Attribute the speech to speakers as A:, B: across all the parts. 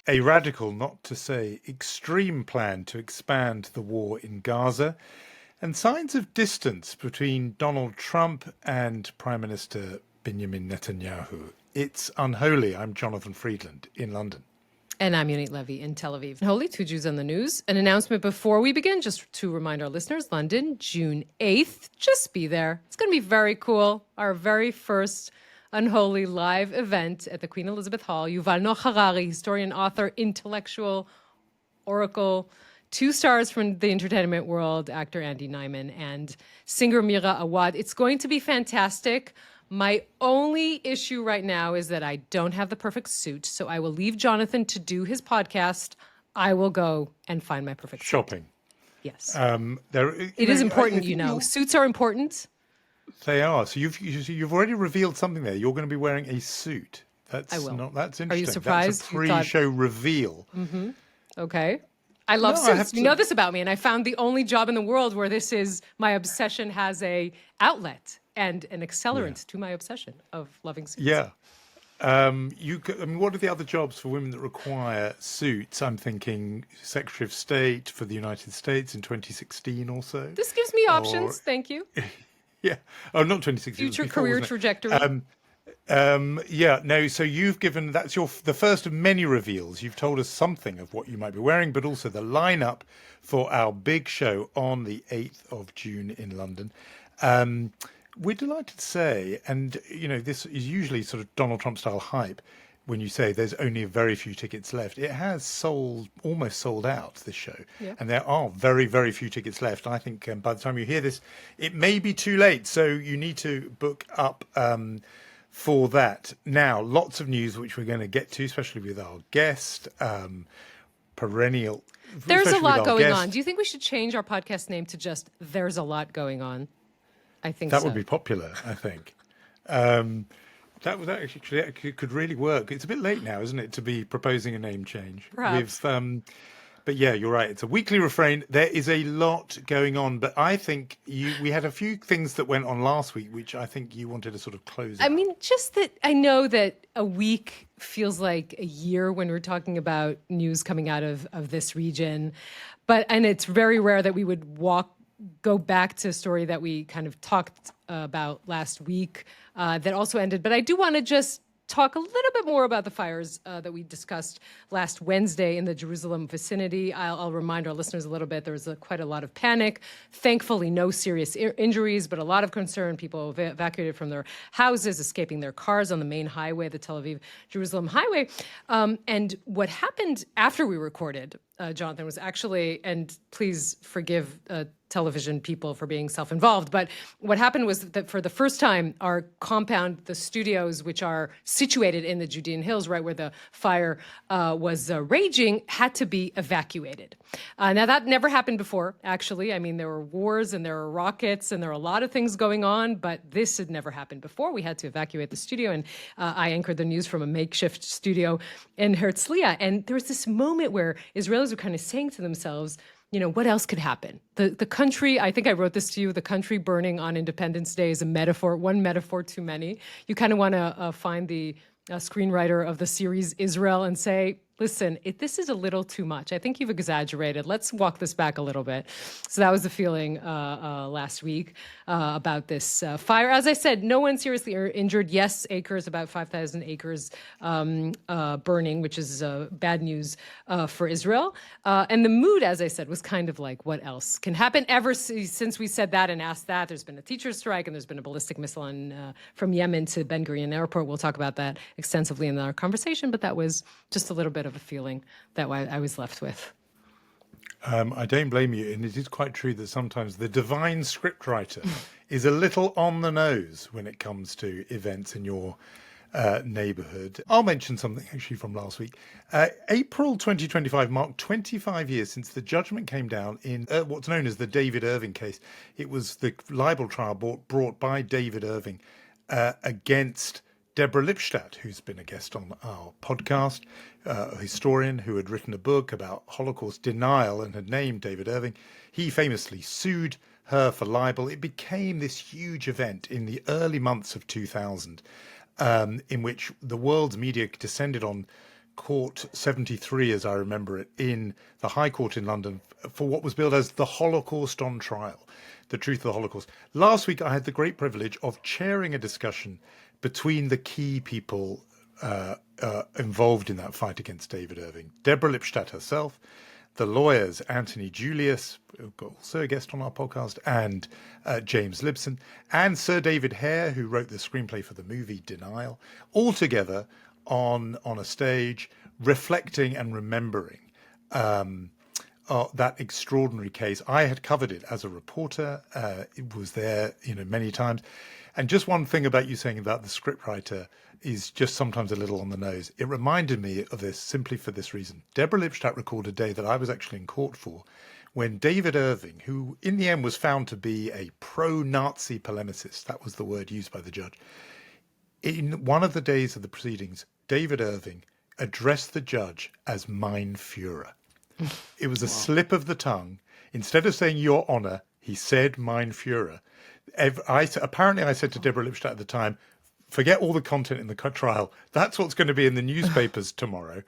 A: A radical, not to say extreme plan to expand the war in Gaza, and signs of distance between Donald Trump and Prime Minister Benjamin Netanyahu. It's unholy. I'm Jonathan Friedland in London.
B: And I'm Yonit Levy in Tel Aviv. Holy, two Jews on the news. An announcement before we begin, just to remind our listeners, London, June 8th. Just be there. It's going to be very cool. Our very first Unholy live event at the Queen Elizabeth Hall. Yuval Noah Harari, historian, author, intellectual, oracle, 2 stars from the entertainment world, actor Andy Nyman, and singer Mira Awad. It's going to be fantastic. My only issue right now is that I don't have the perfect suit, so I will leave Jonathan to do his podcast. I will go and find my perfect
A: Shopping.
B: Suit. Yes.
A: It
B: is important, you know. Suits are important.
A: They are. So you've already revealed something there. You're going to be wearing a suit.
B: I will.
A: That's interesting.
B: Are you surprised?
A: That's a pre-show reveal.
B: Mm-hmm. Okay. I love suits. You know this about me, and I found the only job in the world where this is my obsession has a outlet and an accelerant to my obsession of loving suits.
A: Yeah. What are the other jobs for women that require suits? I'm thinking Secretary of State for the United States in 2016 or so.
B: This gives me options. Thank you.
A: Yeah. Oh, not 2016.
B: Future career trajectory.
A: So you've given, that's the first of many reveals. You've told us something of what you might be wearing, but also the lineup for our big show on the 8th of June in London. We're delighted to say, and this is usually sort of Donald Trump style hype, when you say there's only a very few tickets left. It has almost sold out, this show. Yeah. And there are very, very few tickets left. I think by the time you hear this, it may be too late. So you need to book up for that. Now, lots of news which we're going to get to, especially with our guest, perennial.
B: There's a lot going on. Do you think we should change our podcast name to just There's a Lot Going On? I think
A: that would be popular, I think. That actually could really work. It's a bit late now, isn't it, to be proposing a name change?
B: Perhaps.
A: But yeah, you're right. It's a weekly refrain. There is a lot going on, but I think we had a few things that went on last week, which I think you wanted to sort of close out.
B: I mean, just that I know that a week feels like a year when we're talking about news coming out of this region, and it's very rare that we would go back to a story that we kind of talked about last week that also ended. But I do want to just talk a little bit more about the fires that we discussed last Wednesday in the Jerusalem vicinity. I'll remind our listeners a little bit. There was quite a lot of panic. Thankfully, no serious injuries, but a lot of concern. People evacuated from their houses, escaping their cars on the main highway, the Tel Aviv-Jerusalem highway. And what happened after we recorded, Jonathan, was actually, and please forgive television people for being self-involved, but what happened was that for the first time, our compound, the studios, which are situated in the Judean Hills, right where the fire was raging, had to be evacuated. Now, that never happened before, actually. I mean, there were wars and there were rockets and there were a lot of things going on, but this had never happened before. We had to evacuate the studio, and I anchored the news from a makeshift studio in Herzliya. And there was this moment where Israelis were kind of saying to themselves, what else could happen? The country, I think I wrote this to you, the country burning on Independence Day is a metaphor, one metaphor too many. You kind of want to find the screenwriter of the series Israel and say, listen, this is a little too much. I think you've exaggerated. Let's walk this back a little bit. So that was the feeling last week about this fire. As I said, no one seriously injured. Yes, about 5,000 acres burning, which is bad news for Israel. And the mood, as I said, was kind of like, what else can happen? Ever since we said that and asked that, there's been a teacher's strike and there's been a ballistic missile from Yemen to Ben Gurion Airport. We'll talk about that extensively in our conversation, but that was just a little bit of a feeling that I was left with.
A: I don't blame you, and it is quite true that sometimes the divine scriptwriter is a little on the nose when it comes to events in your neighbourhood. I'll mention something actually from last week. April 2025 marked 25 years since the judgment came down in what's known as the David Irving case. It was the libel trial brought by David Irving against Deborah Lipstadt, who's been a guest on our podcast, a historian who had written a book about Holocaust denial and had named David Irving. He famously sued her for libel. It became this huge event in the early months of 2000, in which the world's media descended on Court 73, as I remember it, in the High Court in London for what was billed as the Holocaust on trial, the truth of the Holocaust. Last week, I had the great privilege of chairing a discussion between the key people involved in that fight against David Irving. Deborah Lipstadt herself, the lawyers, Anthony Julius, also a guest on our podcast, and James Libson, and Sir David Hare, who wrote the screenplay for the movie Denial, all together on a stage, reflecting and remembering that extraordinary case. I had covered it as a reporter. It was there, many times. And just one thing about you saying about the scriptwriter is just sometimes a little on the nose. It reminded me of this simply for this reason. Deborah Lipstadt recalled a day that I was actually in court for when David Irving, who in the end was found to be a pro-Nazi polemicist, that was the word used by the judge, in one of the days of the proceedings, David Irving addressed the judge as Mein Führer. It was a slip of the tongue. Instead of saying Your Honor, he said Mein Führer. Apparently I said to Deborah Lipstadt at the time, forget all the content in the trial. That's what's going to be in the newspapers tomorrow.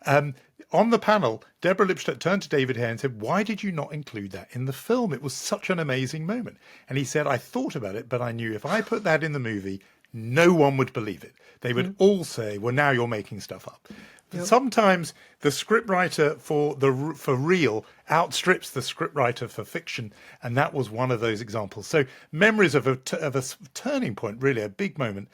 A: On the panel, Deborah Lipstadt turned to David Hare and said, why did you not include that in the film? It was such an amazing moment. And he said, I thought about it, but I knew if I put that in the movie, no one would believe it. They would all say, well, now you're making stuff up. Yep. Sometimes the scriptwriter for real outstrips the scriptwriter for fiction, and that was one of those examples. So memories of a turning point, really a big moment.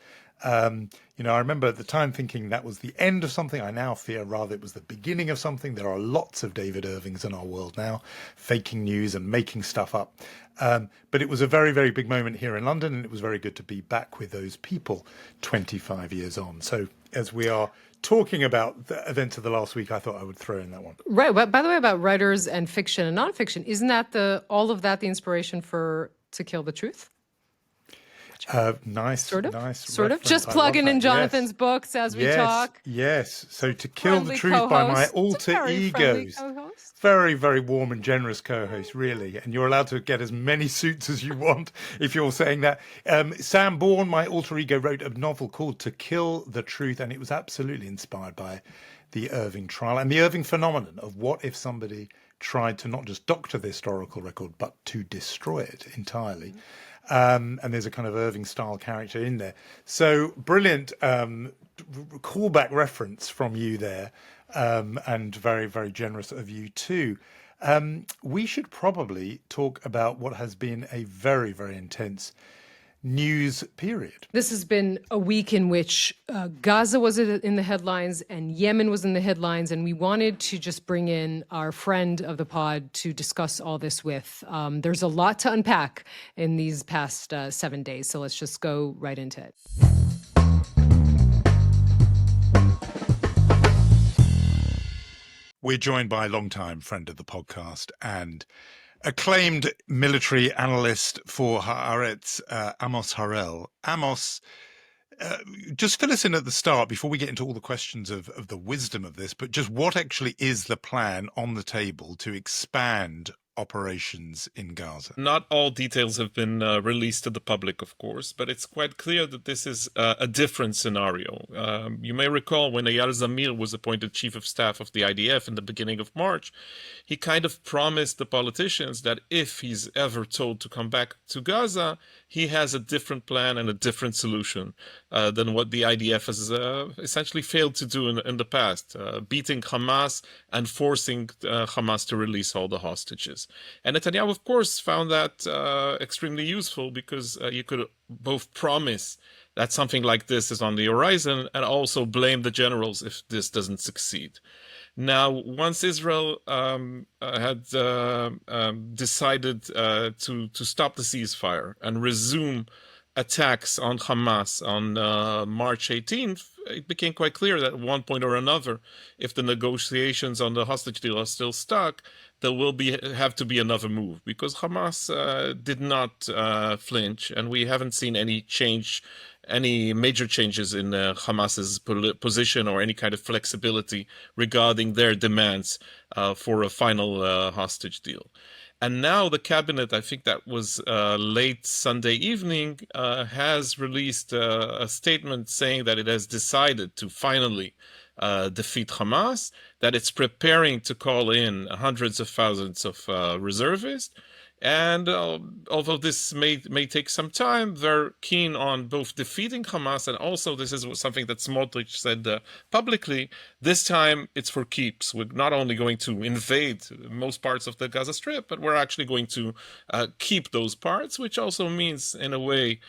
A: I remember at the time thinking that was the end of something. I now fear rather it was the beginning of something. There are lots of David Irvings in our world now, faking news and making stuff up. But it was a very, very big moment here in London, and it was very good to be back with those people 25 years on. So as we are talking about the events of the last week, I thought I would throw in that one.
B: Right. Well, by the way, about writers and fiction and nonfiction, isn't that all of that the inspiration for To Kill the Truth?
A: Nice.
B: Sort of.
A: Nice.
B: Sort of.
A: Reference.
B: Just plugging in Jonathan's books as we talk.
A: Yes. So To Kill
B: Friendly
A: the Truth
B: co-host.
A: by my alter egos.
B: Very,
A: very, very warm and generous co-host, really. And you're allowed to get as many suits as you want if you're saying that. Sam Bourne, my alter ego, wrote a novel called To Kill the Truth, and it was absolutely inspired by the Irving trial and the Irving phenomenon of what if somebody tried to not just doctor the historical record, but to destroy it entirely. And there's a kind of Irving-style character in there. So brilliant callback reference from you there, and very, very generous of you too. We should probably talk about what has been a very, very intense news period.
B: This has been a week in which Gaza was in the headlines and Yemen was in the headlines, and we wanted to just bring in our friend of the pod to discuss all this with. There's a lot to unpack in these past 7 days, so let's just go right into it.
A: We're joined by a longtime friend of the podcast and acclaimed military analyst for Haaretz, Amos Harel. Amos, just fill us in at the start before we get into all the questions of the wisdom of this, but just what actually is the plan on the table to expand operations in Gaza?
C: Not all details have been released to the public, of course, but it's quite clear that this is a different scenario. You may recall when Eyal Zamir was appointed chief of staff of the IDF in the beginning of March, he kind of promised the politicians that if he's ever told to come back to Gaza, he has a different plan and a different solution than what the IDF has essentially failed to do in the past, beating Hamas and forcing Hamas to release all the hostages. And Netanyahu, of course, found that extremely useful because you could both promise that something like this is on the horizon and also blame the generals if this doesn't succeed. Now, once Israel had decided to stop the ceasefire and resume attacks on Hamas on March 18th, it became quite clear that at one point or another, if the negotiations on the hostage deal are still stuck, there will have to be another move because Hamas did not flinch, and we haven't seen any major changes in Hamas's position or any kind of flexibility regarding their demands for a final hostage deal. And now the cabinet, I think that was late Sunday evening, has released a statement saying that it has decided to finally defeat Hamas, that it's preparing to call in hundreds of thousands of reservists. And although this may take some time, they're keen on both defeating Hamas, and also this is something that Smotrich said publicly, this time it's for keeps. We're not only going to invade most parts of the Gaza Strip, but we're actually going to keep those parts, which also means, in a way,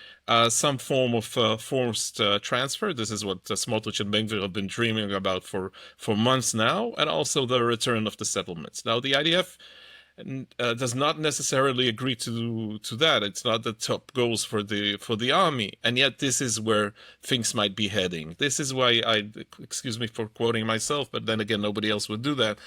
C: some form of forced transfer. This is what Smotrich and Ben Gvir have been dreaming about for months now, and also the return of the settlements. Now, the IDF does not necessarily agree to that. It's not the top goals for the army, and yet this is where things might be heading. This is why excuse me for quoting myself, but then again, nobody else would do that.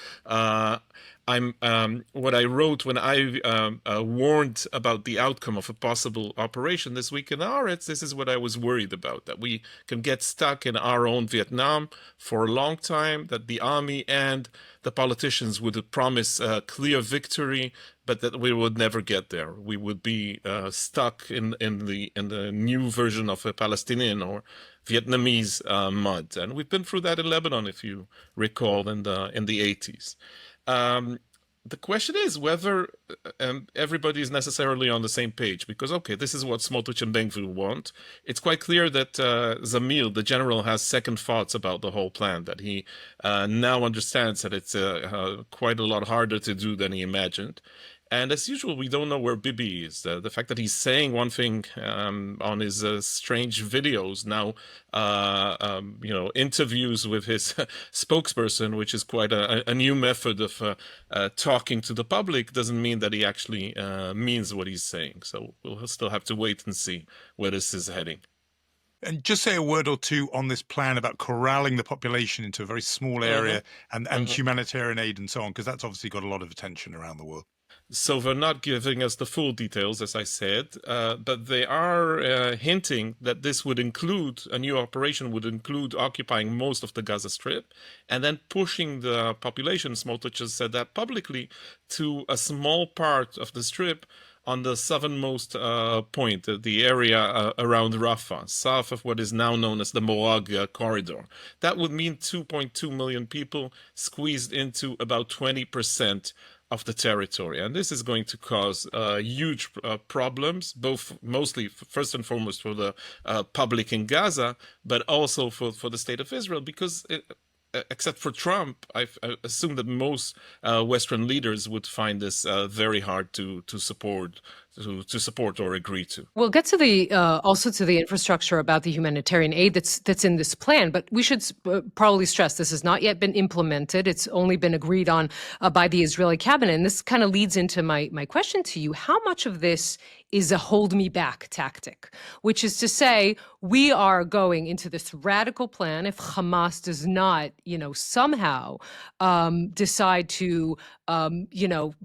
C: What I wrote when I warned about the outcome of a possible operation this week in Haaretz, this is what I was worried about, that we can get stuck in our own Vietnam for a long time, that the army and the politicians would promise a clear victory, but that we would never get there. We would be stuck in the new version of a Palestinian or Vietnamese mud, and we've been through that in Lebanon, if you recall, in the 80s. The question is whether everybody is necessarily on the same page, because, okay, this is what Smotrich and Ben Gvir want. It's quite clear that Zamir, the general, has second thoughts about the whole plan, that he now understands that it's quite a lot harder to do than he imagined. And as usual, we don't know where Bibi is. The fact that he's saying one thing on his strange videos now, interviews with his spokesperson, which is quite a new method of talking to the public, doesn't mean that he actually means what he's saying. So we'll still have to wait and see where this is heading.
A: And just say a word or two on this plan about corralling the population into a very small area and humanitarian aid and so on, because that's obviously got a lot of attention around the world.
C: So they're not giving us the full details, as I said, but they are hinting that this would include, a new operation would include occupying most of the Gaza Strip and then pushing the population, Smotrich has said that publicly, to a small part of the Strip on the southernmost point, the area around Rafah, south of what is now known as the Morag corridor. That would mean 2.2 million people squeezed into about 20% of the territory, and this is going to cause huge problems, mostly first and foremost for the public in Gaza, but also for the state of Israel, because except for Trump, I assume that most Western leaders would find this very hard to support or agree to.
B: We'll get to the also to the infrastructure about the humanitarian aid that's in this plan, but we should probably stress this has not yet been implemented. It's only been agreed on by the Israeli cabinet, and this kind of leads into my question to you. How much of this is a hold me back tactic, which is to say we are going into this radical plan if Hamas does not, somehow decide to,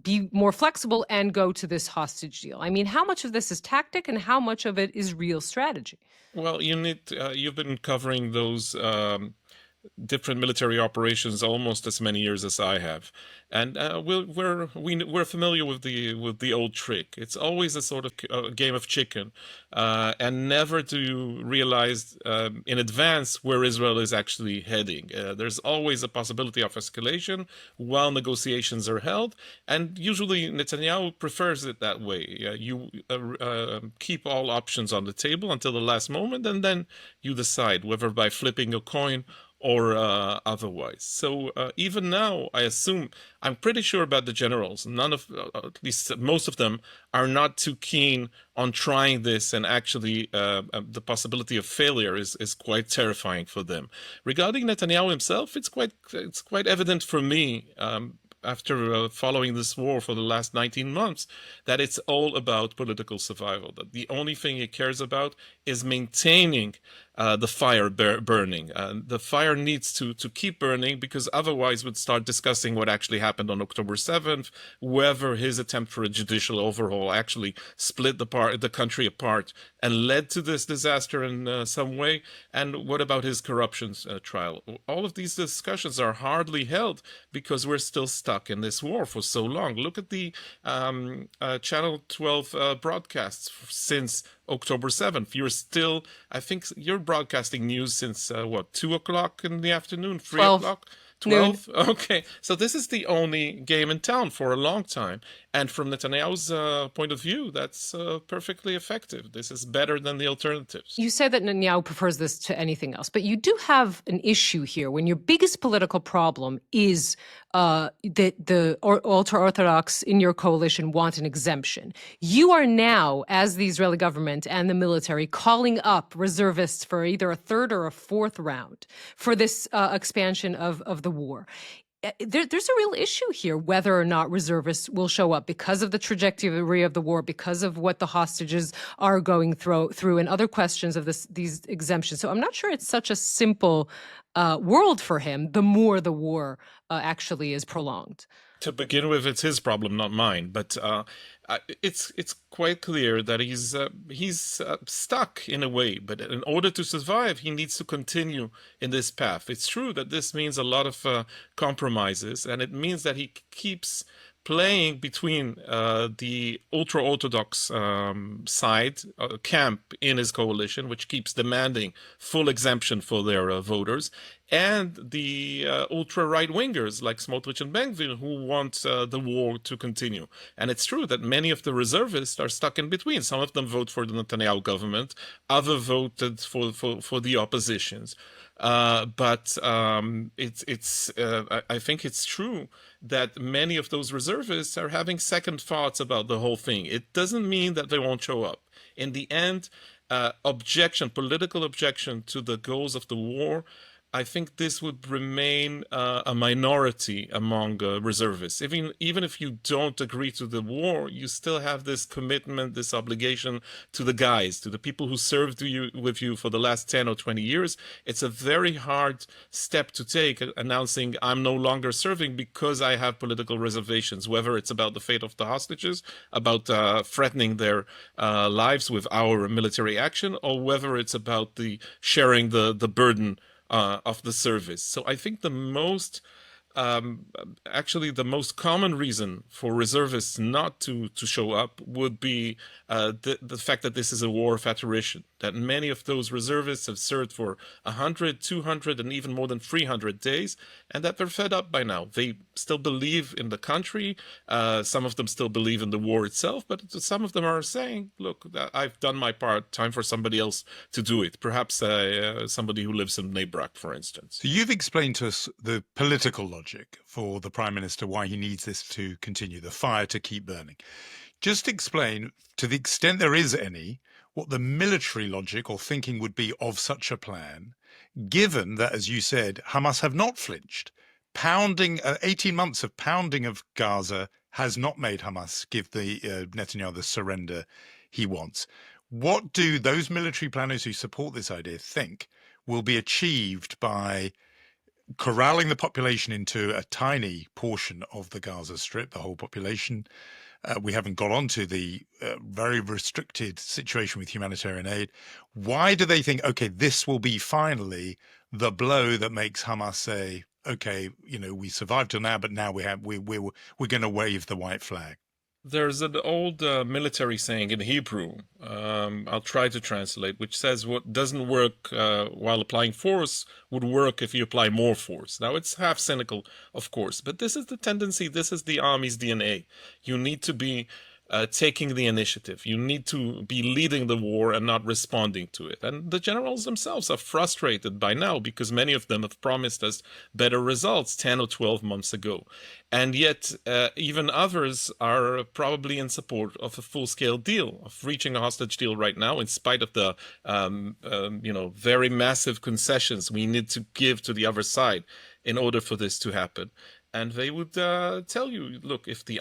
B: be more flexible and go to this hostage deal? I mean, how much of this is tactic and how much of it is real strategy?
C: Well, you've been covering those different military operations almost as many years as I have, and we're familiar with the old trick. It's always a sort of game of chicken, and never do you realize in advance where Israel is actually heading. There's always a possibility of escalation while negotiations are held, and usually Netanyahu prefers it that way. You keep all options on the table until the last moment, and then you decide whether by flipping a coin or otherwise. So even now, I assume, I'm pretty sure about the generals, at least most of them, are not too keen on trying this, and actually the possibility of failure is quite terrifying for them. Regarding Netanyahu himself, it's quite evident for me, after following this war for the last 19 months, that it's all about political survival, that the only thing he cares about is maintaining the fire burning. The fire needs to keep burning, because otherwise we'd start discussing what actually happened on October 7th, whether his attempt for a judicial overhaul actually split the country apart and led to this disaster in some way, and what about his corruption trial. All of these discussions are hardly held because we're still stuck in this war for so long. Look at the Channel 12 broadcasts since October 7th. You're still, I think you're broadcasting news since, 2 o'clock in the afternoon, 3
B: 12.
C: o'clock? 12? Okay. So this is the only game in town for a long time. And from Netanyahu's point of view, that's perfectly effective. This is better than the alternatives.
B: You said that Netanyahu prefers this to anything else, but you do have an issue here when your biggest political problem is that the ultra-Orthodox in your coalition want an exemption. You are now, as the Israeli government and the military, calling up reservists for either a third or a fourth round for this expansion of the war. There's a real issue here whether or not reservists will show up because of the trajectory of the war, because of what the hostages are going through, and other questions of these exemptions. So I'm not sure it's such a simple world for him. The more the war actually is prolonged.
C: To begin with, it's his problem, not mine. But it's quite clear that he's stuck in a way. But in order to survive, he needs to continue in this path. It's true that this means a lot of compromises, and it means that he keeps playing between the ultra-Orthodox side, camp in his coalition, which keeps demanding full exemption for their voters, and the ultra-right-wingers like Smotrich and Ben-Gvir who want the war to continue. And it's true that many of the reservists are stuck in between. Some of them vote for the Netanyahu government, others voted for the oppositions. But I think it's true that many of those reservists are having second thoughts about the whole thing. It doesn't mean that they won't show up. In the end, political objection to the goals of the war, I think this would remain a minority among reservists. Even if you don't agree to the war, you still have this commitment, this obligation to the guys, to the people who served with you for the last 10 or 20 years. It's a very hard step to take, announcing I'm no longer serving because I have political reservations, whether it's about the fate of the hostages, about threatening their lives with our military action, or whether it's about the sharing the burden of the service. So I think the most common reason for reservists not to show up would be the fact that this is a war of attrition, that many of those reservists have served for 100, 200, and even more than 300 days, and that they're fed up by now. They still believe in the country. Some of them still believe in the war itself, but some of them are saying, look, I've done my part, time for somebody else to do it. Perhaps somebody who lives in Bnei Brak, for instance.
A: So you've explained to us the political logic for the Prime Minister, why he needs this to continue, the fire to keep burning. Just explain, to the extent there is any, what the military logic or thinking would be of such a plan, given that, as you said, Hamas have not flinched. 18 months of pounding of Gaza has not made Hamas give the Netanyahu the surrender he wants. What do those military planners who support this idea think will be achieved by corralling the population into a tiny portion of the Gaza Strip, the whole population? We haven't got onto the very restricted situation with humanitarian aid. Why do they think, okay, this will be finally the blow that makes Hamas say, okay, we survived till now, but now we're going to wave the white flag?
C: There's an old military saying in Hebrew, I'll try to translate, which says what doesn't work while applying force would work if you apply more force. Now, it's half cynical, of course, but this is the tendency, this is the army's DNA. You need to be taking the initiative. You need to be leading the war and not responding to it. And the generals themselves are frustrated by now because many of them have promised us better results 10 or 12 months ago. And yet even others are probably in support of a full-scale deal, of reaching a hostage deal right now, in spite of the very massive concessions we need to give to the other side in order for this to happen. And they would tell you, look, if the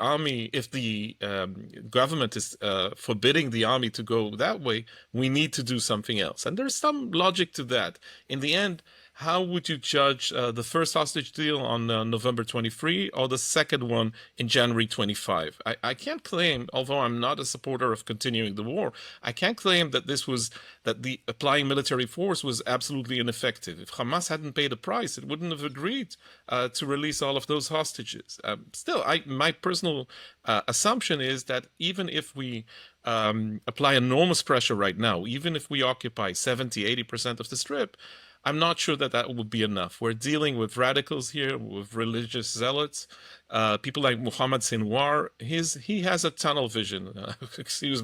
C: government is forbidding the army to go that way, we need to do something else. And there's some logic to that. In the end, how would you judge the first hostage deal on November 23 or the second one in January 25? I can't claim, although I'm not a supporter of continuing the war, I can't claim that this was that the applying military force was absolutely ineffective. If Hamas hadn't paid a price, it wouldn't have agreed to release all of those hostages. Still, my personal assumption is that even if we apply enormous pressure right now, even if we occupy 70, 80% of the Strip, I'm not sure that that would be enough. We're dealing with radicals here, with religious zealots, people like Muhammad Sinwar. He has a tunnel vision. Excuse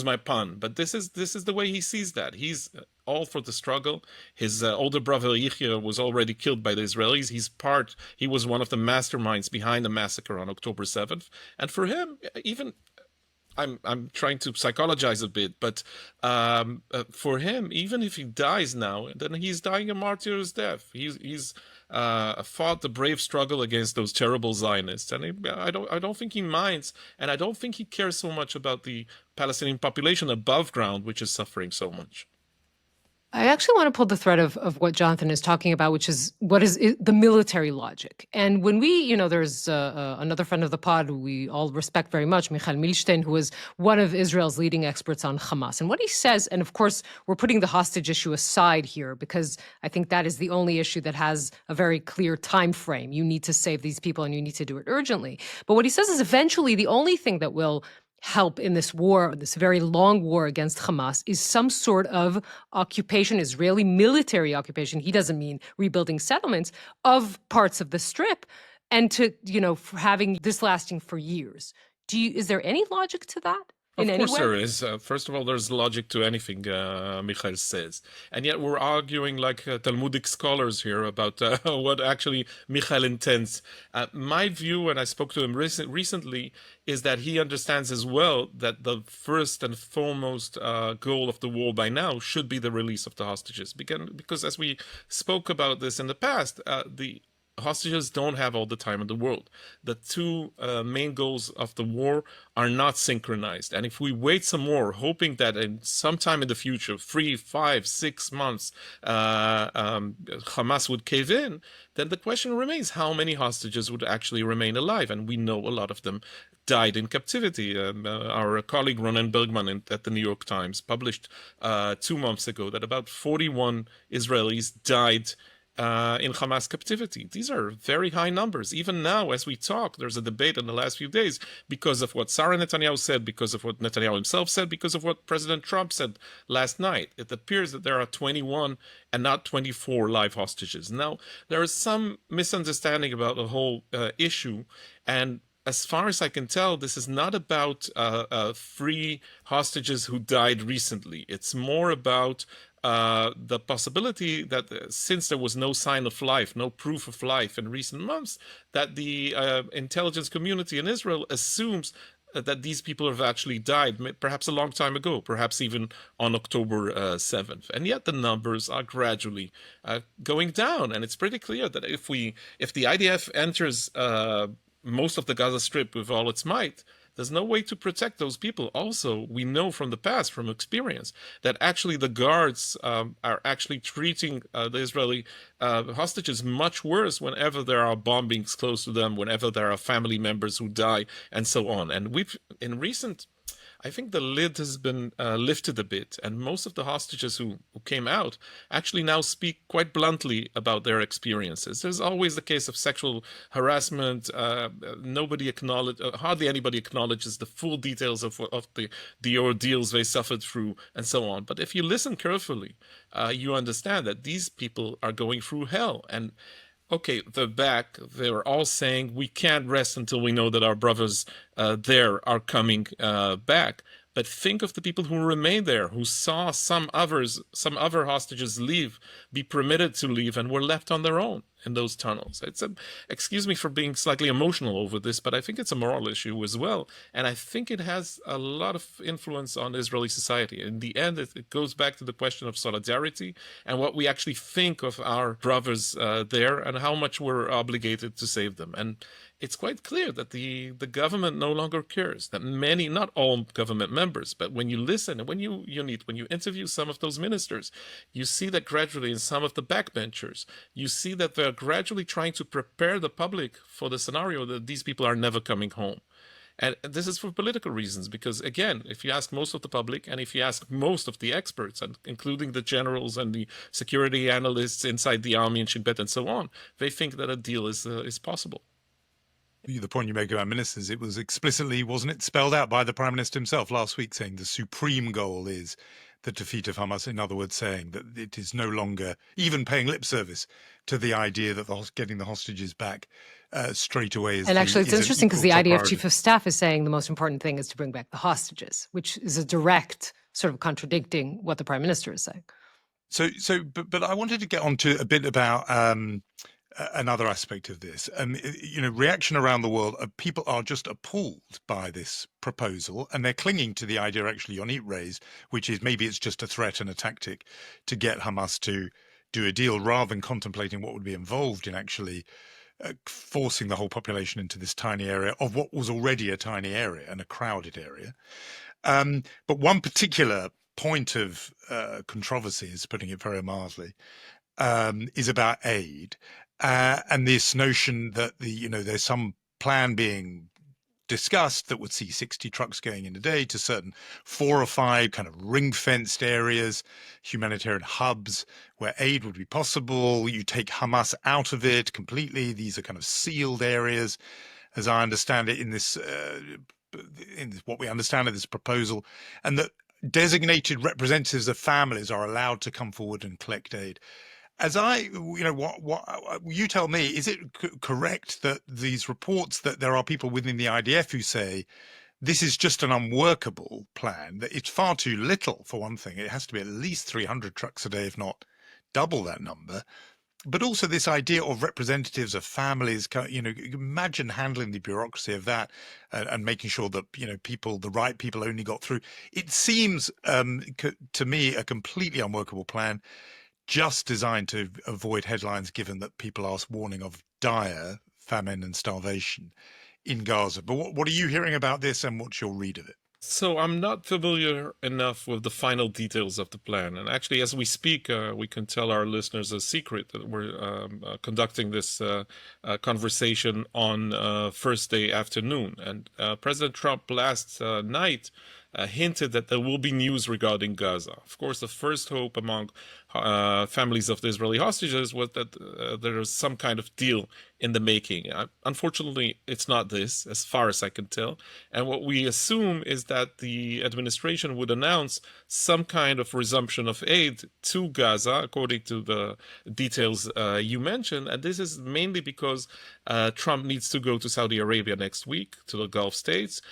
C: my pun, but this is the way he sees that. He's all for the struggle. His older brother Yihya was already killed by the Israelis. He was one of the masterminds behind the massacre on October 7th, and for him, even. I'm trying to psychologize a bit, but for him, even if he dies now, then he's dying a martyr's death. He's fought the brave struggle against those terrible Zionists, and I don't think he minds, and I don't think he cares so much about the Palestinian population above ground, which is suffering so much.
B: I actually want to pull the thread of what Jonathan is talking about, which is what is the military logic. And when there's another friend of the pod who we all respect very much, Michael Milstein, who is one of Israel's leading experts on Hamas. And what he says, and of course, we're putting the hostage issue aside here because I think that is the only issue that has a very clear time frame. You need to save these people and you need to do it urgently. But what he says is eventually the only thing that will help in this war, this very long war against Hamas, is some sort of occupation, Israeli military occupation. He doesn't mean rebuilding settlements of parts of the Strip, and to having this lasting for years. Is there any logic to that?
C: Of course there is. First of all, there's logic to anything Michael says. And yet we're arguing like Talmudic scholars here about what actually Michael intends. My view, and I spoke to him recently, is that he understands as well that the first and foremost goal of the war by now should be the release of the hostages. Because as we spoke about this in the past, the hostages don't have all the time in the world. The two main goals of the war are not synchronized. And if we wait some more, hoping that in sometime in the future, 3, 5, 6 months, Hamas would cave in, then the question remains, how many hostages would actually remain alive? And we know a lot of them died in captivity. Our colleague Ronen Bergman at the New York Times published 2 months ago that about 41 Israelis died in Hamas captivity. These are very high numbers. Even now, as we talk, there's a debate in the last few days because of what Sarah Netanyahu said, because of what Netanyahu himself said, because of what President Trump said last night. It appears that there are 21 and not 24 live hostages. Now, there is some misunderstanding about the whole issue, and as far as I can tell, this is not about free hostages who died recently. It's more about the possibility that since there was no sign of life, no proof of life in recent months, that the intelligence community in Israel assumes that these people have actually died, perhaps a long time ago, perhaps even on October 7th. And yet the numbers are gradually going down. And it's pretty clear that if the IDF enters most of the Gaza Strip with all its might, there's no way to protect those people. Also, we know from the past, from experience, that actually the guards are actually treating the Israeli hostages much worse whenever there are bombings close to them, whenever there are family members who die, and so on. And I think the lid has been lifted a bit, and most of the hostages who came out actually now speak quite bluntly about their experiences. There's always the case of sexual harassment. Hardly anybody acknowledges the full details of the ordeals they suffered through, and so on. But if you listen carefully, you understand that these people are going through hell. And okay, they're back. They're all saying we can't rest until we know that our brothers there are coming back. But think of the people who remained there, who saw some other hostages be permitted to leave, and were left on their own in those tunnels. Excuse me for being slightly emotional over this, but I think it's a moral issue as well. And I think it has a lot of influence on Israeli society. In the end, it goes back to the question of solidarity and what we actually think of our brothers there and how much we're obligated to save them. And it's quite clear that the government no longer cares, that many, not all government members, but when you listen and when you interview some of those ministers, you see that gradually in some of the backbenchers, you see that they're gradually trying to prepare the public for the scenario that these people are never coming home. And this is for political reasons, because again, if you ask most of the public and if you ask most of the experts, and including the generals and the security analysts inside the army and Shin Bet and so on, they think that a deal is possible.
A: The point you make about ministers, it was explicitly, wasn't it, spelled out by the Prime Minister himself last week, saying the supreme goal is the defeat of Hamas. In other words, saying that it is no longer even paying lip service to the idea that getting the hostages back straight away is.
B: And actually, it's interesting because the IDF
A: priority.
B: chief of staff is saying the most important thing is to bring back the hostages, which is a direct sort of contradicting what the Prime Minister is saying.
A: But I wanted to get on to a bit about another aspect of this. Reaction around the world, people are just appalled by this proposal, and they're clinging to the idea actually Yonit raised, which is maybe it's just a threat and a tactic to get Hamas to do a deal rather than contemplating what would be involved in actually forcing the whole population into this tiny area of what was already a tiny area and a crowded area. But one particular point of controversy, is putting it very mildly, is about aid. And this notion that there's some plan being discussed that would see 60 trucks going in a day to certain 4 or 5 kind of ring-fenced areas, humanitarian hubs where aid would be possible. You take Hamas out of it completely. These are kind of sealed areas, as I understand it, in what we understand of this proposal, and that designated representatives of families are allowed to come forward and collect aid. As what you tell me, is it correct that these reports that there are people within the IDF who say this is just an unworkable plan, that it's far too little, for one thing? It has to be at least 300 trucks a day, if not double that number. But also this idea of representatives of families, imagine handling the bureaucracy of that and making sure that, the right people only got through. It seems to me a completely unworkable plan, just designed to avoid headlines, given that people are warning of dire famine and starvation in Gaza. But what are you hearing about this, and what's your read of it?
C: So I'm not familiar enough with the final details of the plan. And actually, as we speak, we can tell our listeners a secret that we're conducting this conversation on Thursday afternoon. And President Trump last night hinted that there will be news regarding Gaza. Of course, the first hope among families of the Israeli hostages was that there is some kind of deal in the making. Unfortunately, it's not this, as far as I can tell. And what we assume is that the administration would announce some kind of resumption of aid to Gaza, according to the details you mentioned. And this is mainly because Trump needs to go to Saudi Arabia next week, to the Gulf states.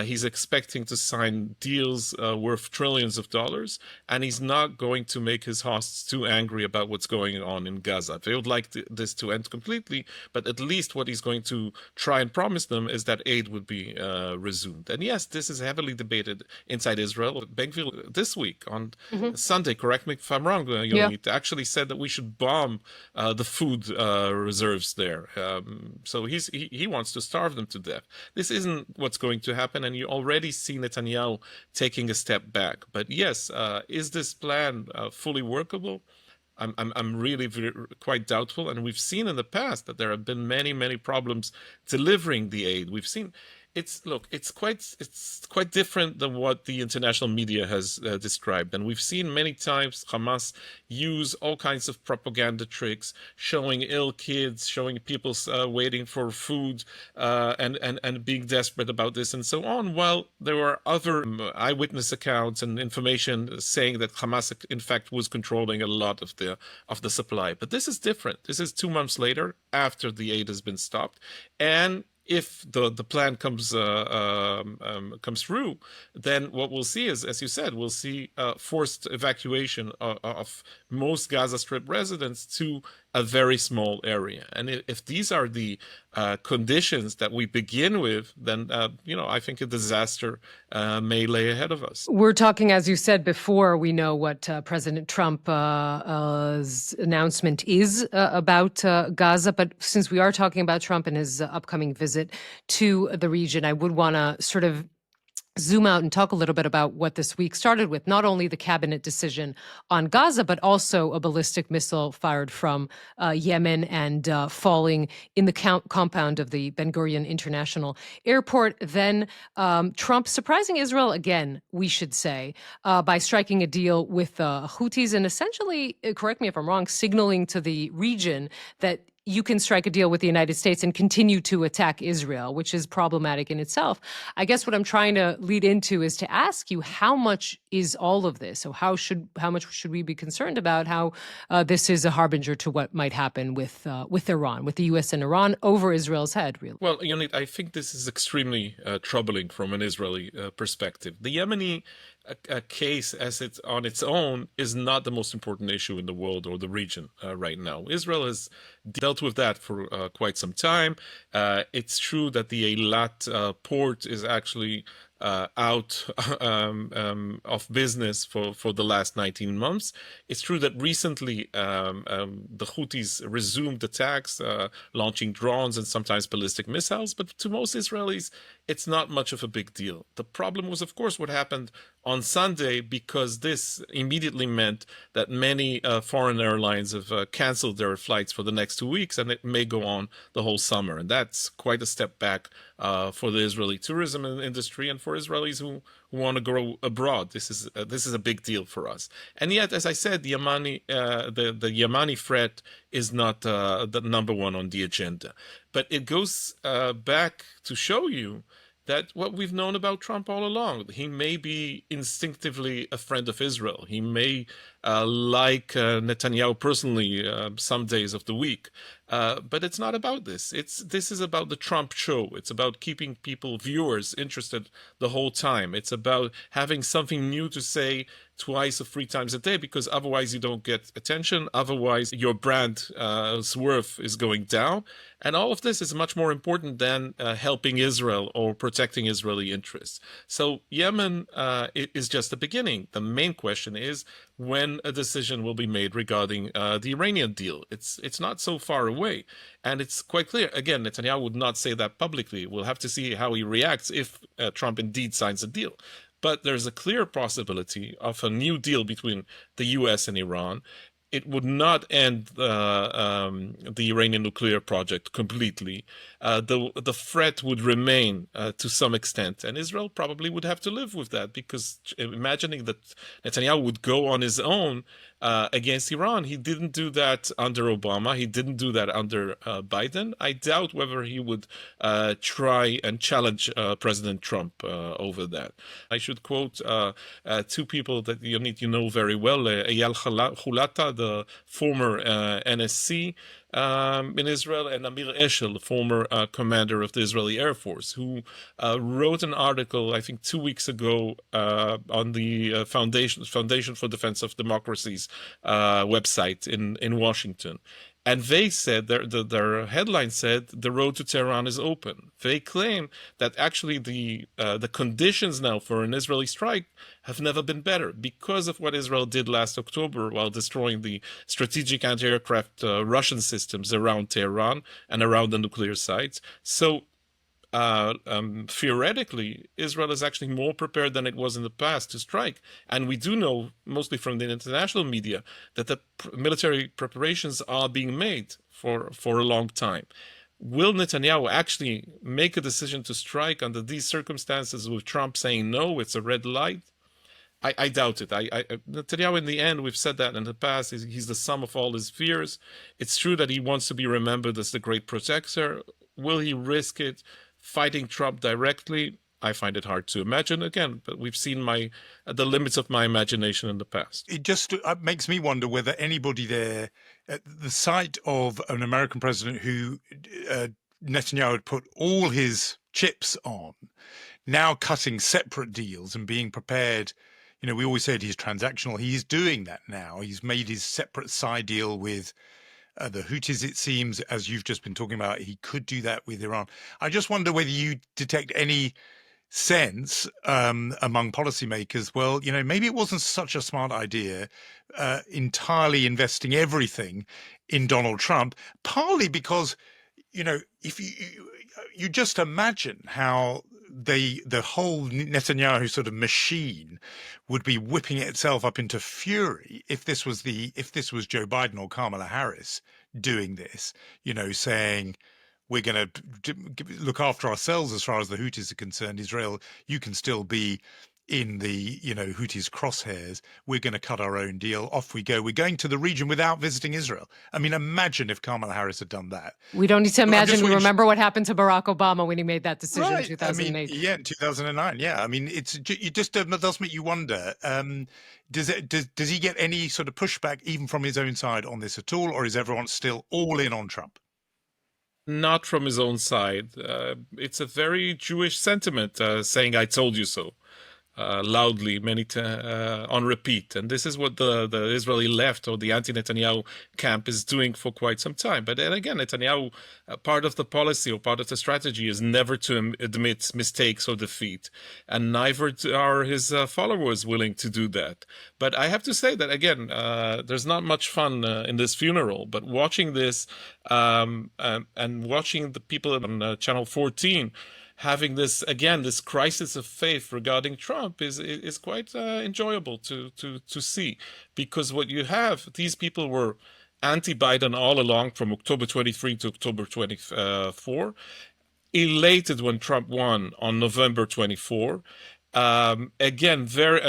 C: He's expecting to sign deals worth trillions of dollars, and he's not going to make his hosts too angry about what's going on in Gaza. They would like this to end completely, but at least what he's going to try and promise them is that aid would be resumed. And yes, this is heavily debated inside Israel. Ben-Gvir this week on Sunday, correct me if I'm wrong, Yonit, actually said that we should bomb the food reserves there. So he wants to starve them to death. This isn't what's going to happen, and you already see Netanyahu taking a step back. But yes, is this plan fully workable? I'm really quite doubtful, and we've seen in the past that there have been many problems delivering the aid. We've seen it's quite different than what the international media has described, and we've seen many times Hamas use all kinds of propaganda tricks, showing ill kids, showing people waiting for food, and being desperate about this and so on. While there were other eyewitness accounts and information saying that Hamas, in fact, was controlling a lot of the supply. But this is different. This is 2 months later, after the aid has been stopped, and if the plan comes through, then what we'll see is, as you said, we'll see forced evacuation of most Gaza Strip residents to a very small area. And if these are the conditions that we begin with, then I think a disaster may lay ahead of us.
B: We're talking, as you said before, we know what President Trump's announcement is about Gaza. But since we are talking about Trump and his upcoming visit to the region, I would want to sort of zoom out and talk a little bit about what this week started with, not only the cabinet decision on Gaza, but also a ballistic missile fired from Yemen and falling in the compound of the Ben Gurion International Airport. Then Trump surprising Israel again, we should say, by striking a deal with the Houthis and essentially, correct me if I'm wrong, signaling to the region that you can strike a deal with the United States and continue to attack Israel, which is problematic in itself. I guess what I'm trying to lead into is to ask you, how much is all of this? So how much should we be concerned about how this is a harbinger to what might happen with Iran, with the U.S. and Iran over Israel's head, really?
C: Well, Yonit, I think this is extremely troubling from an Israeli perspective. The Yemeni case as it's on its own is not the most important issue in the world or the region right now. Israel has dealt with that for quite some time. It's true that the Eilat port is actually out of business for the last 19 months. It's true that recently the Houthis resumed attacks, launching drones and sometimes ballistic missiles, but to most Israelis, it's not much of a big deal. The problem was, of course, what happened on Sunday, because this immediately meant that many foreign airlines have canceled their flights for the next 2 weeks, and it may go on the whole summer. And that's quite a step back for the Israeli tourism industry and for Israelis who want to go abroad. This is a big deal for us. And yet, as I said, the Yemeni threat is not the number one on the agenda. But it goes back to show you that what we've known about Trump all along. He may be instinctively a friend of Israel. He may like Netanyahu personally some days of the week. But it's not about this. This is about the Trump show. It's about keeping viewers interested the whole time. It's about having something new to say twice or 3 times a day, because otherwise you don't get attention. Otherwise your brand's worth is going down. And all of this is much more important than helping Israel or protecting Israeli interests. So Yemen is just the beginning. The main question is when a decision will be made regarding the Iranian deal. It's not so far away. And it's quite clear. Again, Netanyahu would not say that publicly. We'll have to see how he reacts if Trump indeed signs a deal. But there's a clear possibility of a new deal between the U.S. and Iran. It would not end the Iranian nuclear project completely. The threat would remain to some extent, and Israel probably would have to live with that, because imagining that Netanyahu would go on his own against Iran, he didn't do that under Obama. He didn't do that under Biden. I doubt whether he would try and challenge President Trump over that. I should quote 2 people that you know very well, Eyal Hulata, the former NSC in Israel, and Amir Eshel, the former commander of the Israeli Air Force, who wrote an article, I think 2 weeks ago, on the Foundation for Defense of Democracy's website in Washington. And they said, their headline said, the road to Tehran is open. They claim that actually the conditions now for an Israeli strike have never been better because of what Israel did last October while destroying the strategic anti-aircraft Russian systems around Tehran and around the nuclear sites. So theoretically, Israel is actually more prepared than it was in the past to strike. And we do know, mostly from the international media, that the military preparations are being made for a long time. Will Netanyahu actually make a decision to strike under these circumstances with Trump saying, no, it's a red light? I doubt it. Netanyahu, in the end, we've said that in the past, he's the sum of all his fears. It's true that he wants to be remembered as the great protector. Will he risk it fighting Trump directly? I find it hard to imagine again, but we've seen the limits of my imagination in the past.
A: It just makes me wonder whether anybody there, at the sight of an American president who Netanyahu had put all his chips on, now cutting separate deals and being prepared. You know, we always said he's transactional. He's doing that now. He's made his separate side deal with the Houthis, it seems, as you've just been talking about. He could do that with Iran. I just wonder whether you detect any sense among policymakers, well, you know, maybe it wasn't such a smart idea entirely investing everything in Donald Trump, partly because, you know, if you just imagine how the whole Netanyahu sort of machine would be whipping itself up into fury if this was Joe Biden or Kamala Harris doing this, saying we're going to look after ourselves as far as the Houthis are concerned. Israel, you can still be in the Houthis' crosshairs. We're going to cut our own deal. Off we go. We're going to the region without visiting Israel. I mean, imagine if Kamala Harris had done that.
B: We don't need to imagine. We remember what happened to Barack Obama when he made that decision in 2008.
A: I mean, in 2009. Yeah, I mean, it just does make you wonder. Does he get any sort of pushback even from his own side on this at all, or is everyone still all in on Trump?
C: Not from his own side. It's a very Jewish sentiment, saying "I told you so." Loudly, on repeat. And this is what the Israeli left or the anti-Netanyahu camp is doing for quite some time. But then again, Netanyahu, part of the policy or part of the strategy is never to admit mistakes or defeat. And neither are his followers willing to do that. But I have to say that, again, there's not much fun in this funeral. But watching this and watching the people on Channel 14 having this crisis of faith regarding Trump is quite enjoyable to see, because what you have, these people were anti-Biden all along from October 23 to October 24, elated when Trump won on November 24. Again, very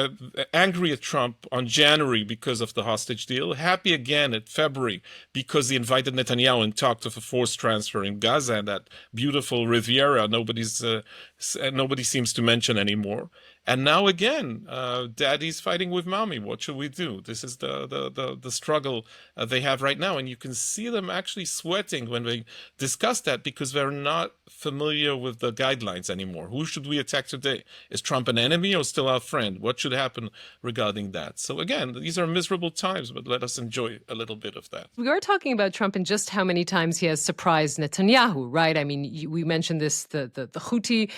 C: angry at Trump on January because of the hostage deal, happy again at February because he invited Netanyahu and talked of a forced transfer in Gaza and that beautiful Riviera nobody seems to mention anymore. And now again, Daddy's fighting with Mommy. What should we do? This is the struggle they have right now. And you can see them actually sweating when they discuss that because they're not familiar with the guidelines anymore. Who should we attack today? Is Trump an enemy or still our friend? What should happen regarding that? So again, these are miserable times, but let us enjoy a little bit of that.
B: We are talking about Trump and just how many times he has surprised Netanyahu, right? I mean, we mentioned this, the Houthi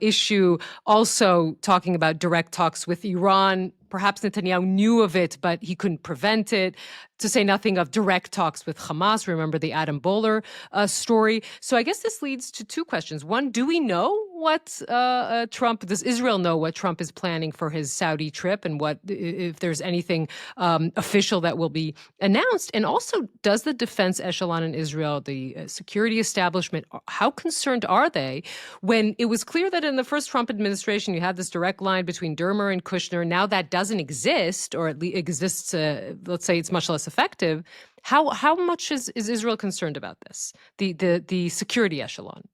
B: issue, also talking about direct talks with Iran. Perhaps Netanyahu knew of it, but he couldn't prevent it, to say nothing of direct talks with Hamas. Remember the Adam Bowler story. So I guess this leads to two questions. One, do we know what does Israel know what Trump is planning for his Saudi trip and what, if there's anything official that will be announced? And also, does the defense echelon in Israel, the security establishment, how concerned are they when it was clear that in the first Trump administration you had this direct line between Dermer and Kushner? Now that doesn't exist, or at least exists, let's say it's much less effective. How much is Israel concerned about this, the security echelon?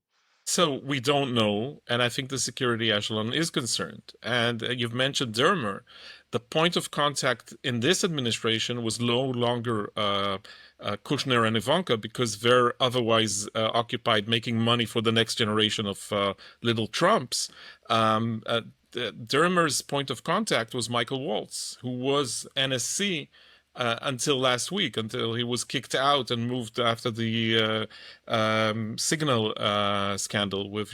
C: So we don't know, and I think the security echelon is concerned. And you've mentioned Dermer. The point of contact in this administration was no longer Kushner and Ivanka, because they're otherwise occupied making money for the next generation of little Trumps. Dermer's point of contact was Michael Waltz, who was NSC until last week, until he was kicked out and moved after the signal scandal with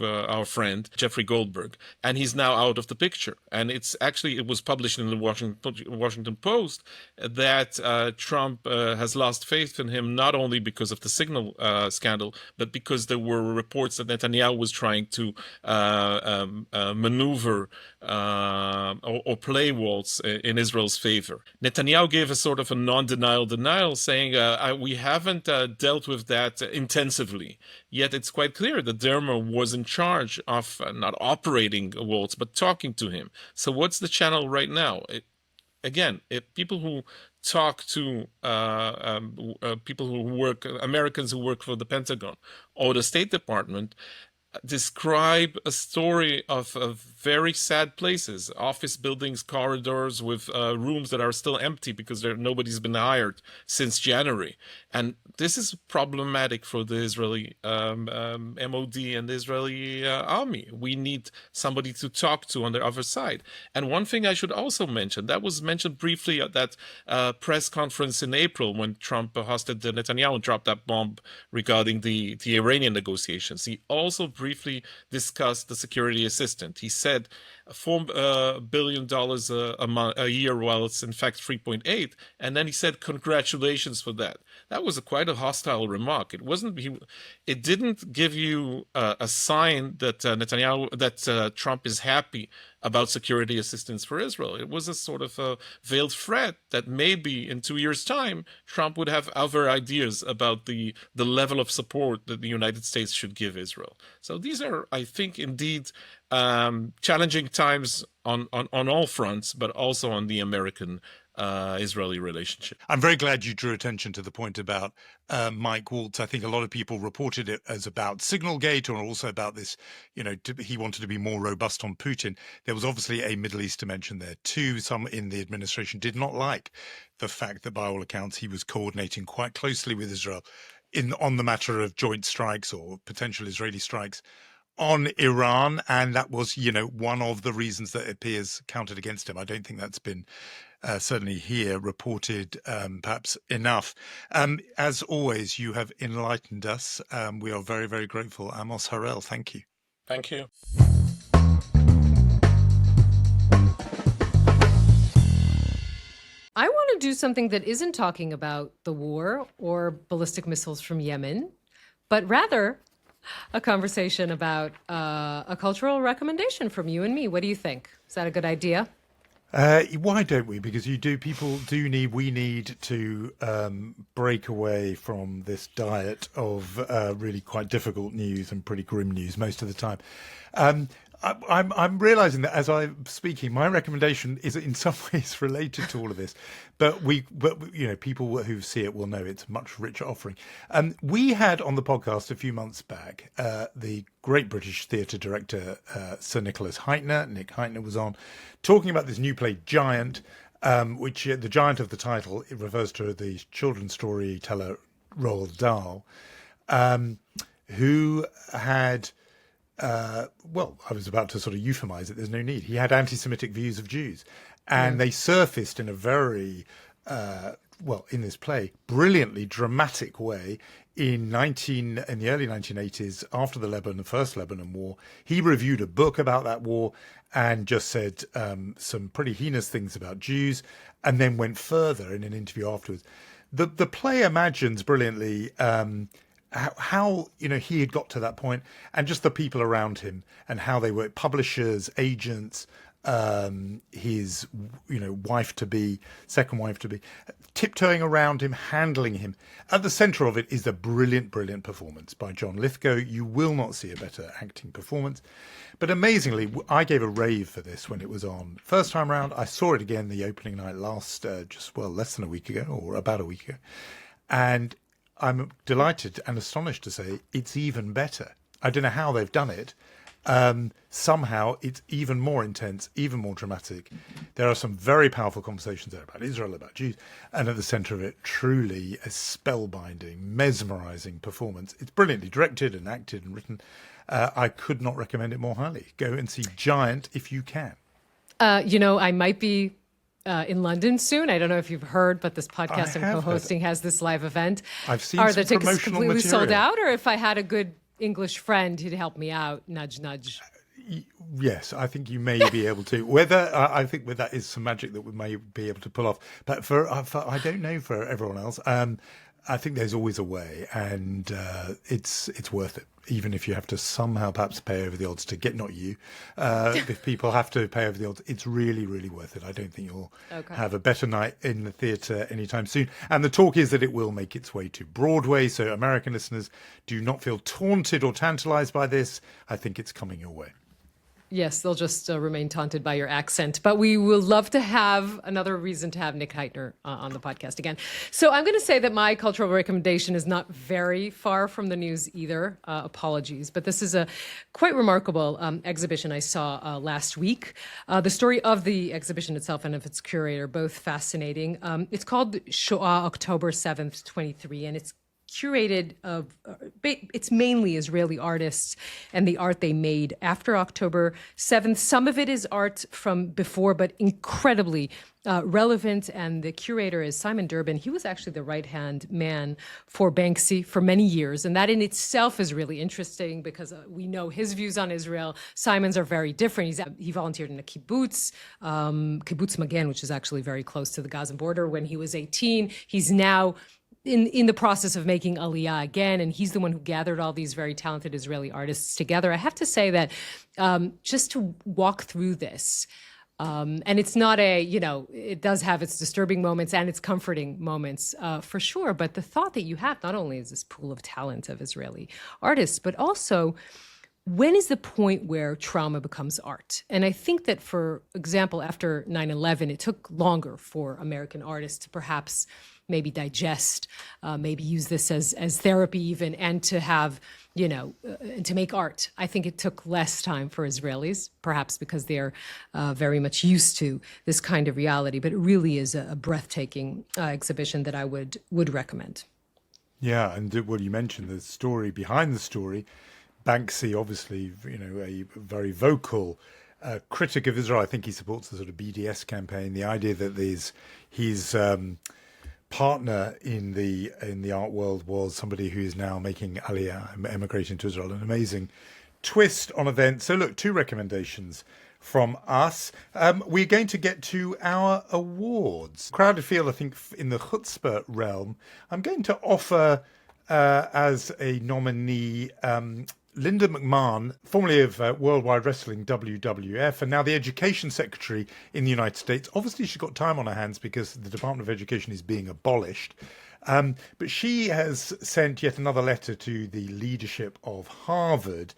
C: our friend Jeffrey Goldberg, and he's now out of the picture. And it was published in the Washington Post that Trump has lost faith in him, not only because of the signal scandal, but because there were reports that Netanyahu was trying to maneuver or play Waltz in Israel's favor. Netanyahu gave a sort of a non-denial denial, saying we haven't dealt with that intensively. Yet it's quite clear that Dermer was in charge of not operating Waltz, but talking to him. So what's the channel right now? If people who talk to people who work, Americans who work for the Pentagon or the State Department, describe a story of very sad places, office buildings, corridors with rooms that are still empty because nobody's been hired since January. And this is problematic for the Israeli MOD and the Israeli army. We need somebody to talk to on the other side. And one thing I should also mention, that was mentioned briefly at that press conference in April when Trump hosted Netanyahu and dropped that bomb regarding the Iranian negotiations. He also briefly discussed the security assistant. He said $4 billion a year, while it's in fact 3.8, and then he said congratulations for that. That was quite a hostile remark. It didn't give you a sign that Trump is happy about security assistance for Israel. It was a sort of a veiled threat that maybe in 2 years' time, Trump would have other ideas about the level of support that the United States should give Israel. So these are, I think, indeed challenging times on all fronts, but also on the American Israeli relationship.
A: I'm very glad you drew attention to the point about Mike Waltz. I think a lot of people reported it as about Signalgate, or also about this, he wanted to be more robust on Putin. There was obviously a Middle East dimension there too. Some in the administration did not like the fact that, by all accounts, he was coordinating quite closely with Israel on the matter of joint strikes or potential Israeli strikes on Iran, and that was, one of the reasons that it appears counted against him. I don't think that's been certainly here reported perhaps enough. As always, you have enlightened us. We are very, very grateful. Amos Harel, thank you.
C: Thank you.
B: I want to do something that isn't talking about the war or ballistic missiles from Yemen, but rather a conversation about a cultural recommendation from you and me. What do you think? Is that a good idea?
A: Why don't we? Because we need to break away from this diet of really quite difficult news and pretty grim news most of the time. I'm realizing that as I'm speaking, my recommendation is in some ways related to all of this, but people who see it will know it's a much richer offering. We had on the podcast a few months back the great British theatre director Sir Nicholas Hytner. Nick Hytner was on talking about this new play Giant, which the giant of the title, it refers to the children's storyteller Roald Dahl, who had. I was about to sort of euphemize it. There's no need. He had anti-Semitic views of Jews, and they surfaced in a very, in this play, brilliantly dramatic way in the early 1980s, after the first Lebanon War. He reviewed a book about that war and just said some pretty heinous things about Jews, and then went further in an interview afterwards. The play imagines brilliantly how he had got to that point, and just the people around him and how they were publishers, agents, his second wife to be, tiptoeing around him, handling him. At the center of it is a brilliant performance by John Lithgow. You will not see a better acting performance. But amazingly, I gave a rave for this when it was on first time round. I saw it again the opening night less than a week ago, or about a week ago, and I'm delighted and astonished to say it's even better. I don't know how they've done it. Somehow it's even more intense, even more dramatic. There are some very powerful conversations there about Israel, about Jews, and at the centre of it, truly a spellbinding, mesmerising performance. It's brilliantly directed and acted and written. I could not recommend it more highly. Go and see Giant if you can.
B: I might be in London soon. I don't know if you've heard, but this podcast I'm co-hosting has this live event.
A: I've seen
B: Are
A: some
B: the tickets
A: promotional
B: completely
A: material.
B: sold out, or if I had a good English friend who'd help me out, nudge, nudge?
A: Yes, I think you may be able to. I think that is some magic that we may be able to pull off. But for I don't know for everyone else. I think there's always a way, and it's worth it. Even if you have to somehow perhaps pay over the odds to get, not you, if people have to pay over the odds, it's really, really worth it. I don't think you'll have a better night in the theatre anytime soon. And the talk is that it will make its way to Broadway. So American listeners, do not feel taunted or tantalised by this. I think it's coming your way.
B: Yes, they'll just remain taunted by your accent. But we will love to have another reason to have Nick Hytner on the podcast again. So I'm going to say that my cultural recommendation is not very far from the news either. Apologies. But this is a quite remarkable exhibition I saw last week. The story of the exhibition itself and of its curator, both fascinating. It's called Shoah October 7th, 23, and it's curated it's mainly Israeli artists and the art they made after October 7th. Some of it is art from before, but incredibly relevant. And the curator is Simon Durbin. He was actually the right-hand man for Banksy for many years. And that in itself is really interesting because we know his views on Israel. Simon's are very different. He volunteered in a kibbutz, Kibbutz Magen, which is actually very close to the Gaza border when he was 18. He's now in the process of making Aliyah again, and he's the one who gathered all these very talented Israeli artists together. I have to say that just to walk through this, and it's not it does have its disturbing moments and its comforting moments for sure, but the thought that you have not only is this pool of talent of Israeli artists, but also when is the point where trauma becomes art? And I think that, for example, after 9/11, it took longer for American artists to perhaps maybe digest, maybe use this as therapy even, and to have, to make art. I think it took less time for Israelis, perhaps because they're very much used to this kind of reality. But it really is a breathtaking exhibition that I would recommend.
A: Yeah, and what you mentioned, the story behind the story, Banksy, obviously, a very vocal critic of Israel. I think he supports the sort of BDS campaign. The idea that his partner in the art world was somebody who is now making Aliyah, emigrating to Israel. An amazing twist on events. So look, 2 recommendations from us. We're going to get to our awards. Crowded field, I think, in the Chutzpah realm. I'm going to offer as a nominee Linda McMahon, formerly of Worldwide Wrestling, WWF, and now the Education Secretary in the United States. Obviously, she's got time on her hands because the Department of Education is being abolished. But she has sent yet another letter to the leadership of Harvard,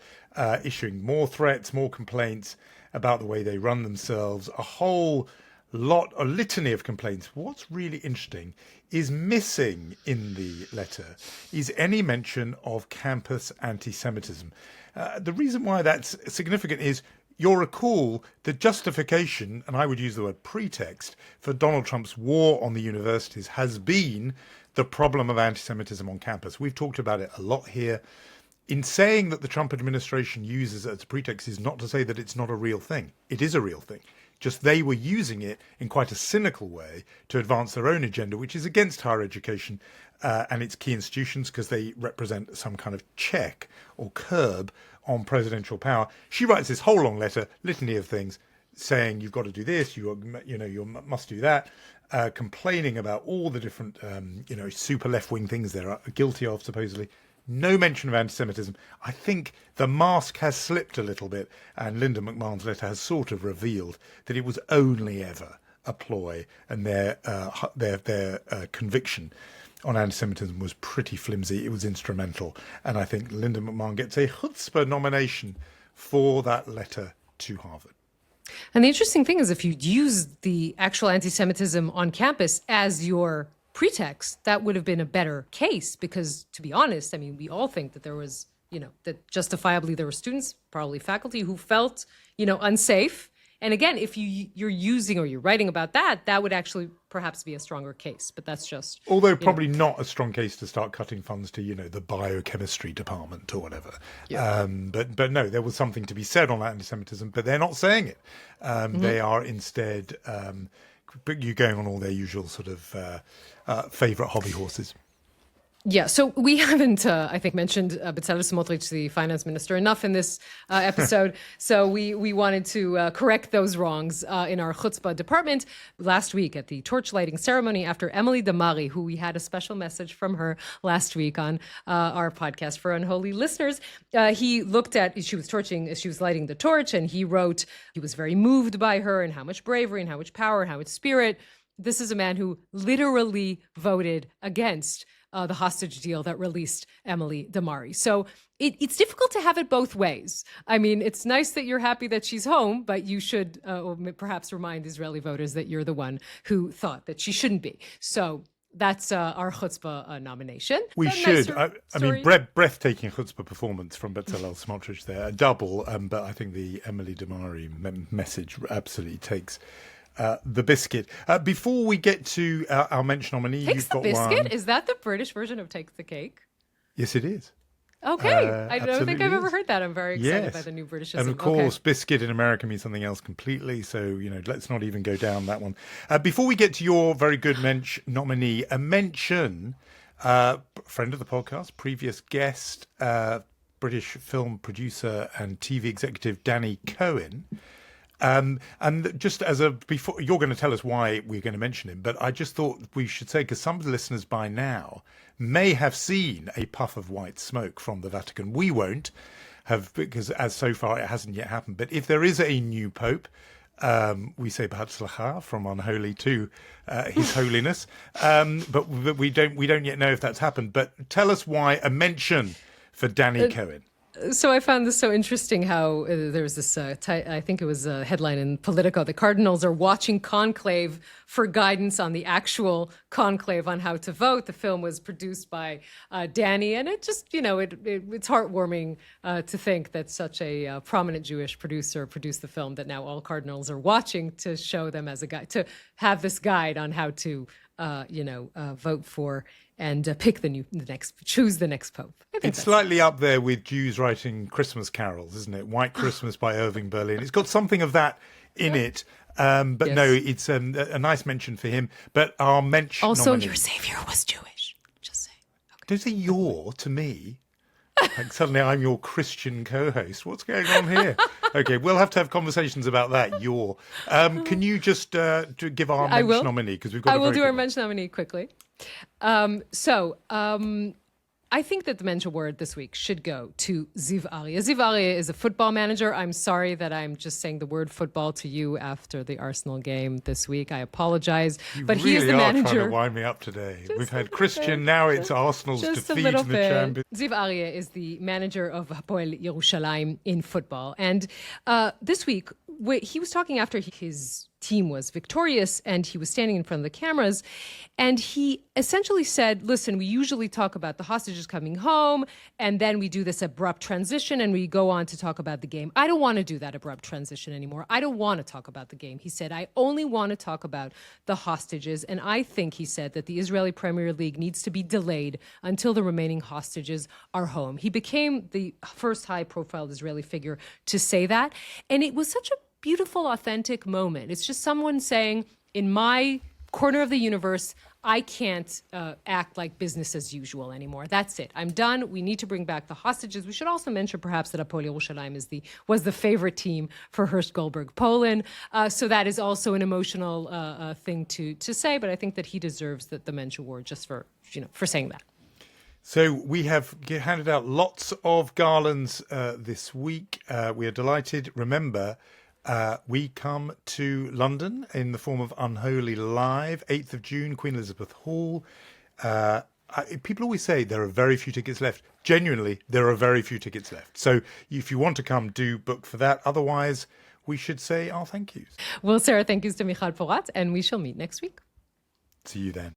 A: issuing more threats, more complaints about the way they run themselves, a litany of complaints. What's really interesting is missing in the letter is any mention of campus anti-Semitism. The reason why that's significant is you'll recall the justification, and I would use the word pretext, for Donald Trump's war on the universities has been the problem of anti-Semitism on campus. We've talked about it a lot here. In saying that the Trump administration uses it as a pretext is not to say that it's not a real thing. It is a real thing. Just they were using it in quite a cynical way to advance their own agenda, which is against higher education and its key institutions because they represent some kind of check or curb on presidential power. She writes this whole long letter, litany of things, saying you've got to do this, you must do that, complaining about all the different super left-wing things they're guilty of, supposedly. No mention of anti-Semitism. I think the mask has slipped a little bit, and Linda McMahon's letter has sort of revealed that it was only ever a ploy, and their conviction on anti-Semitism was pretty flimsy. It was instrumental, and I think Linda McMahon gets a chutzpah nomination for that letter to Harvard.
B: And the interesting thing is, if you use the actual anti-Semitism on campus as your pretext, that would have been a better case because, to be honest, I mean, we all think that there was, that justifiably there were students, probably faculty, who felt, unsafe. And again, if you're using or you're writing about that, that would actually perhaps be a stronger case. But that's just...
A: Although probably not a strong case to start cutting funds to, the biochemistry department or whatever. Yeah. But no, there was something to be said on anti-Semitism, but they're not saying it. They are instead... you going on all their usual sort of favourite hobby horses.
B: Yeah, so we haven't, I think, mentioned Bezalel Smotrich, the finance minister, enough in this episode. So we wanted to correct those wrongs in our chutzpah department. Last week at the torch lighting ceremony after Emily Damari, who we had a special message from her last week on our podcast for unholy listeners, he looked at, she was lighting the torch, and he wrote, he was very moved by her and how much bravery and how much power and how much spirit. This is a man who literally voted against the hostage deal that released Emily Damari. So it's difficult to have it both ways. I mean, it's nice that you're happy that she's home, but you should perhaps remind Israeli voters that you're the one who thought that she shouldn't be. So that's our chutzpah nomination.
A: We should. I mean, breathtaking chutzpah performance from Bezalel Smotrich there. A double, but I think the Emily Damari message absolutely takes... the biscuit. Before we get to our mention nominee,
B: Takes
A: you've
B: the
A: got
B: biscuit?
A: one.
B: Is that the British version of Take the Cake?
A: Yes, it is.
B: Okay. I don't think I've ever
A: is.
B: heard that. I'm very excited
A: Yes.
B: by the new Britishism.
A: And of course, biscuit in America means something else completely. So, let's not even go down that one. Before we get to your very good Mensch nominee, a mention, friend of the podcast, previous guest, British film producer and TV executive Danny Cohen. And just before, you're going to tell us why we're going to mention him, but I just thought we should say, because some of the listeners by now may have seen a puff of white smoke from the Vatican. We won't have, because as so far it hasn't yet happened. But if there is a new pope, we say B'Hatzlacha from unholy to His Holiness, but we don't yet know if that's happened. But tell us why a mention for Danny Cohen.
B: So I found this so interesting how there was this, I think it was a headline in Politico, the cardinals are watching conclave for guidance on the actual conclave on how to vote. The film was produced by Danny, and it just, it's heartwarming to think that such a prominent Jewish producer produced the film that now all cardinals are watching to show them as a guide, to have this guide on how to, vote for and choose the next pope.
A: It's slightly up there with Jews writing Christmas carols, isn't it? White Christmas by Irving Berlin. It's got something of that in it. But yes. No, it's a nice mention for him. But our mention
B: also,
A: nominee,
B: your savior was Jewish. Just saying. Okay.
A: Don't say "your" to me. Like suddenly I'm your Christian co-host. What's going on here? Okay, we'll have to have conversations about that. Can you just give our mention nominee, because we've got.
B: I will do our mention nominee quickly. I think that the Mensch award this week should go to Ziv Aryeh. Ziv Aryeh is a football manager. I'm sorry that I'm just saying the word football to you after the Arsenal game this week. I apologize. But he is the manager. You really are trying
A: to wind me up today. We've had Christian, now it's Arsenal's defeat in the Champions.
B: Ziv Aryeh is the manager of Hapoel Yerushalayim in football. And this week, he was talking after his team was victorious, and he was standing in front of the cameras, and he essentially said, listen, we usually talk about the hostages coming home, and then we do this abrupt transition, and we go on to talk about the game. I don't want to do that abrupt transition anymore. I don't want to talk about the game. He said, I only want to talk about the hostages, and I think, he said, that the Israeli Premier League needs to be delayed until the remaining hostages are home. He became the first high-profile Israeli figure to say that, and it was such a beautiful, authentic moment. It's just someone saying, in my corner of the universe, I can't act like business as usual anymore. That's it. I'm done. We need to bring back the hostages. We should also mention perhaps that Hapoel Yerushalayim was the favorite team for Hersh Goldberg Poland. So that is also an emotional thing to say, but I think that he deserves the Mensch award just for saying that.
A: So we have handed out lots of garlands this week. We are delighted. Remember, we come to London in the form of Unholy Live, 8th of June, Queen Elizabeth Hall. People always say there are very few tickets left. Genuinely, there are very few tickets left. So if you want to come, do book for that. Otherwise, we should say our thank yous.
B: Well, Sarah, thank yous to Michal Porat, and we shall meet next week.
A: See you then.